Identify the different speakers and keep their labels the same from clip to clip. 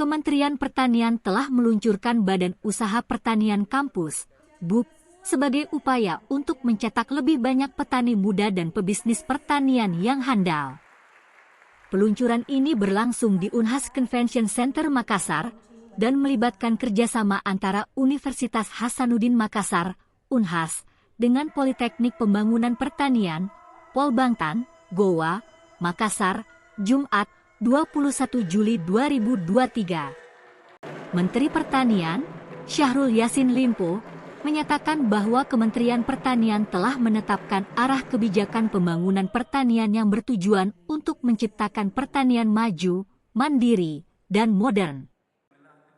Speaker 1: Kementerian Pertanian telah meluncurkan Badan Usaha Pertanian Kampus, BUK, sebagai upaya untuk mencetak lebih banyak petani muda dan pebisnis pertanian yang handal. Peluncuran ini berlangsung di Unhas Convention Center Makassar dan melibatkan kerjasama antara Universitas Hasanuddin Makassar, Unhas, dengan Politeknik Pembangunan Pertanian, Polbangtan, Goa, Makassar, Jumat, 21 Juli 2023. Menteri Pertanian, Syahrul Yassin Limpo, menyatakan bahwa Kementerian Pertanian telah menetapkan arah kebijakan pembangunan pertanian yang bertujuan untuk menciptakan pertanian maju, mandiri, dan modern.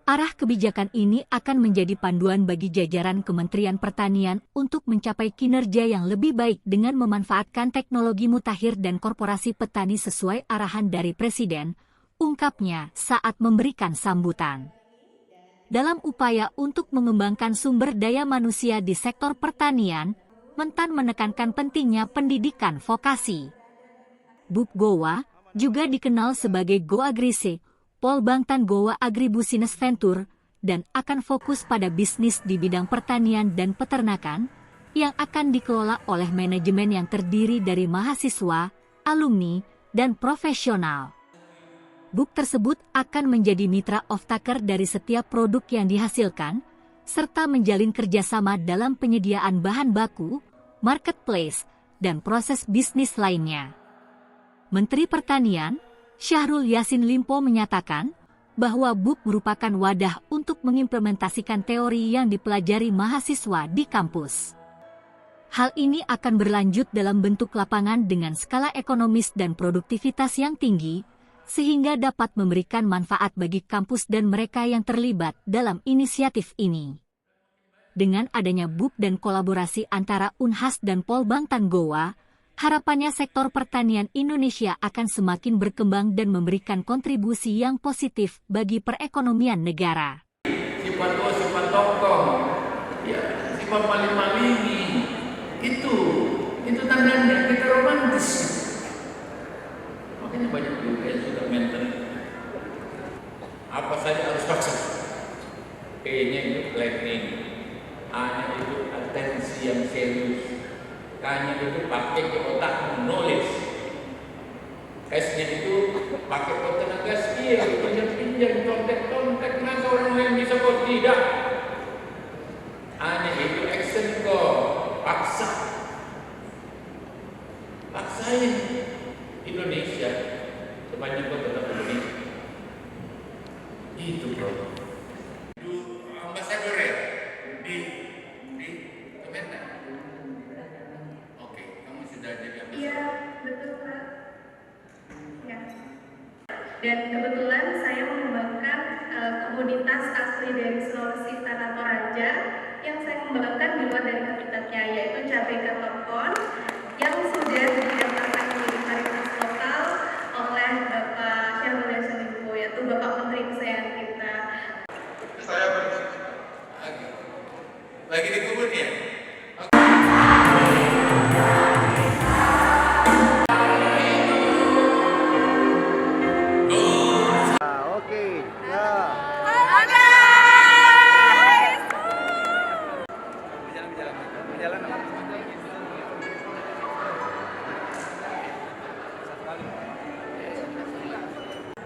Speaker 1: Arah kebijakan ini akan menjadi panduan bagi jajaran Kementerian Pertanian untuk mencapai kinerja yang lebih baik dengan memanfaatkan teknologi mutakhir dan korporasi petani sesuai arahan dari Presiden, ungkapnya saat memberikan sambutan. Dalam upaya untuk mengembangkan sumber daya manusia di sektor pertanian, Mentan menekankan pentingnya pendidikan vokasi. BUK Goa juga dikenal sebagai Goa Grise, Polbangtan Goa Agribusiness Venture, dan akan fokus pada bisnis di bidang pertanian dan peternakan, yang akan dikelola oleh manajemen yang terdiri dari mahasiswa, alumni, dan profesional. BUK tersebut akan menjadi mitra off-taker dari setiap produk yang dihasilkan, serta menjalin kerjasama dalam penyediaan bahan baku, marketplace, dan proses bisnis lainnya. Menteri Pertanian, Syahrul Yassin Limpo menyatakan bahwa BUK merupakan wadah untuk mengimplementasikan teori yang dipelajari mahasiswa di kampus. Hal ini akan berlanjut dalam bentuk lapangan dengan skala ekonomis dan produktivitas yang tinggi, sehingga dapat memberikan manfaat bagi kampus dan mereka yang terlibat dalam inisiatif ini. Dengan adanya BUK dan kolaborasi antara Unhas dan Polbangtan Goa, harapannya sektor pertanian Indonesia akan semakin berkembang dan memberikan kontribusi yang positif bagi perekonomian negara.
Speaker 2: Sifat tokoh, ya, sifat maling-malingi, itu tandanya kita romantis. Makanya banyak juga yang sudah mental. Apa saja harus paksa. E-nya itu planning, A-nya itu atensi yang serius. K-nya itu pakai ke otak knowledge, S-nya itu pakai ke tenaga skill, pinjam-pinjam, contek-contek, masa orang lain bisa kok tidak. A-nya itu action kok, paksain Indonesia sebanyak kok tetap Indonesia. Itu bro. Ambasador ya di Kementan.
Speaker 3: Iya, betul Pak. Ya. Dan kebetulan saya mengembangkan komoditas asli dari Sulawesi Tanah Toraja yang saya kembangkan di luar dari habitatnya, yaitu cabai katorkon yang sudah didaftarkan menjadi varietas lokal oleh Bapak Syahrul Yassin Limpo, yaitu Bapak Menteri kesayangan kita.
Speaker 2: Saya lagi di kebun ya.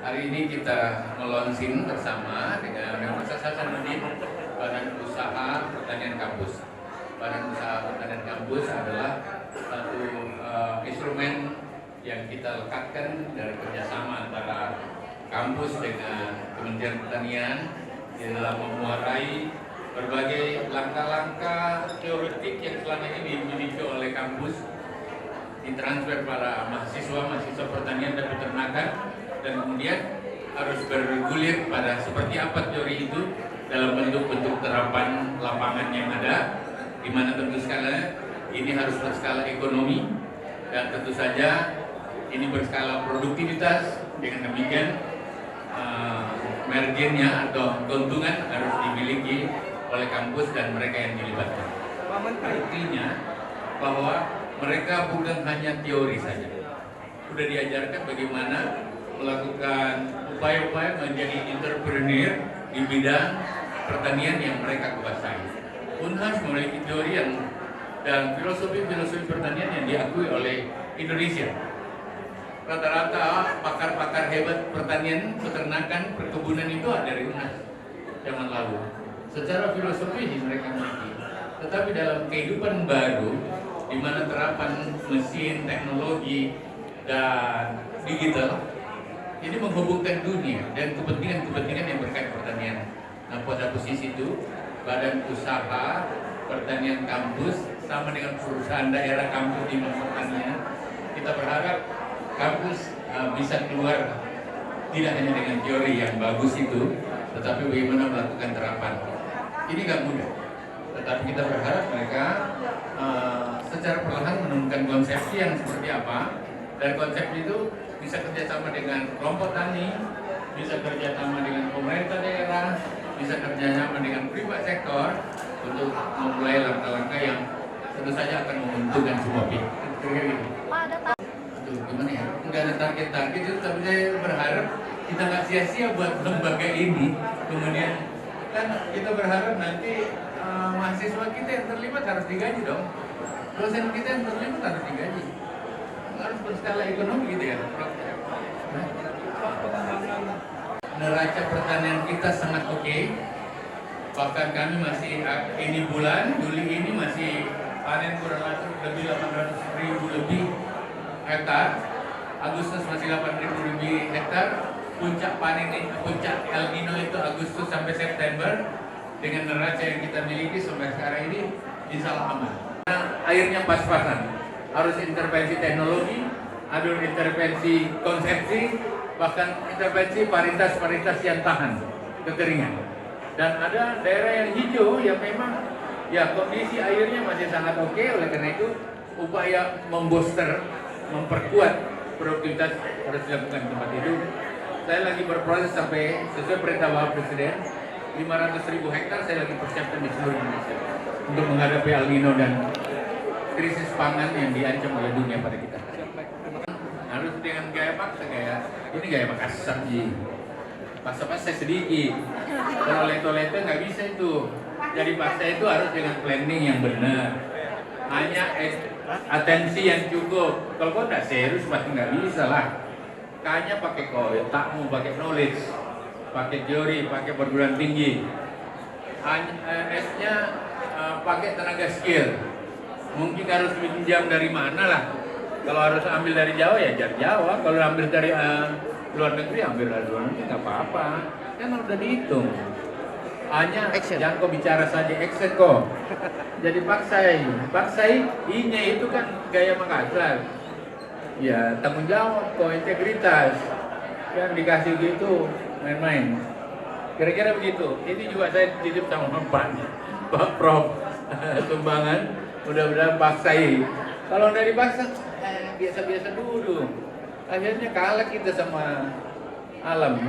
Speaker 2: Hari ini kita melonsing bersama dengan Universitas Hasanuddin Badan Usaha Pertanian Kampus. Badan Usaha Pertanian Kampus adalah satu instrumen yang kita lekatkan dari kerjasama antara kampus dengan Kementerian Pertanian di dalam memuarai berbagai langkah-langkah teoretik yang selama ini dimiliki oleh kampus, ditransfer para mahasiswa pertanian dan peternakan, dan kemudian harus bergulir pada seperti apa teori itu dalam bentuk-bentuk terapan lapangan yang ada, di mana tentu skala ini harus berskala ekonomi dan tentu saja ini berskala produktivitas. Dengan demikian marginnya atau keuntungan harus dimiliki oleh kampus dan mereka yang dilibatkan. Artinya bahwa mereka bukan hanya teori saja, sudah diajarkan bagaimana melakukan upaya-upaya menjadi entrepreneur di bidang pertanian yang mereka kuasai. Unhas memiliki teori dan filosofi pertanian yang diakui oleh Indonesia. Rata-rata pakar-pakar hebat pertanian, peternakan, perkebunan itu ada dari Unhas zaman lalu. Secara filosofi mereka memiliki. Tetapi dalam kehidupan baru, di mana terapan mesin, teknologi, dan digital, ini menghubungkan dunia dan kepentingan-kepentingan yang berkait pertanian. Nah, pada posisi itu, Badan Usaha Pertanian Kampus sama dengan perusahaan daerah kampus di pertanian, kita berharap kampus bisa keluar tidak hanya dengan teori yang bagus itu, tetapi bagaimana melakukan terapan. Ini nggak mudah, tetapi kita berharap mereka secara perlahan menemukan konsepsi yang seperti apa, dan konsep itu bisa kerjasama dengan kelompok tani, bisa kerjasama dengan pemerintah daerah, bisa kerjasama dengan private sektor untuk memulai langkah-langkah yang tentu saja akan menguntungkan semua pihak. Gimana ya? Nggak ada target-target itu, tapi saya berharap kita nggak sia-sia buat lembaga ini. Kemudian kan kita berharap nanti mahasiswa kita yang terlibat harus digaji dong. Dosen kita yang terlibat harus digaji. Harus berskala ekonomi gitu ya. Neraca pertanian kita sangat oke. Bahkan kami masih ini bulan Juli ini masih panen kurang lebih 800.000 lebih hektar. Agustus masih 8.000 lebih hektar. Puncak panen puncak El Nino itu Agustus sampai September. Dengan neraca yang kita miliki sampai sekarang ini, insya Allah aman. Airnya pas-pasan. Harus intervensi teknologi, ada intervensi konsepsi, bahkan intervensi varietas yang tahan kekeringan. Dan ada daerah yang hijau yang memang ya kondisi airnya masih sangat oke, oleh karena itu upaya membooster, memperkuat produktivitas harus dilakukan di tempat itu. Saya lagi berproses sampai sesuai perintah Bapak Presiden, 500.000 hektar saya lagi persiapkan di seluruh Indonesia untuk menghadapi El Nino dan krisis pangan yang diancam oleh dunia pada kita. Harus dengan gaya paksa, ini gaya Makassar ji. Paksa-paksa sedikit. Kalau leto-leto nggak bisa itu. Jadi paksa itu harus dengan planning yang benar. Hanya atensi yang cukup. Kalau kau nggak serius pasti nggak bisa lah. Kayaknya pakai takmu, pakai knowledge, pakai teori, pakai perguruan tinggi. S-nya pakai tenaga skill. Mungkin harus pinjam dari mana lah. Kalau harus ambil dari Jawa ya dari Jawa. Kalau ambil dari luar negeri ambil dari luar negeri nggak apa-apa. Kan udah dihitung. Hanya jangan kau bicara saja action kok. Jadi paksai I-nya itu kan gaya Makassar. Ya tanggung jawab kok, integritas. Yang dikasih gitu main-main. Kira-kira begitu. Ini juga saya titip sama Pak Prof. Sumbangan. Mudah-mudahan paksai. Kalau nggak dipaksa, biasa-biasa dulu. Akhirnya kalah kita sama alam.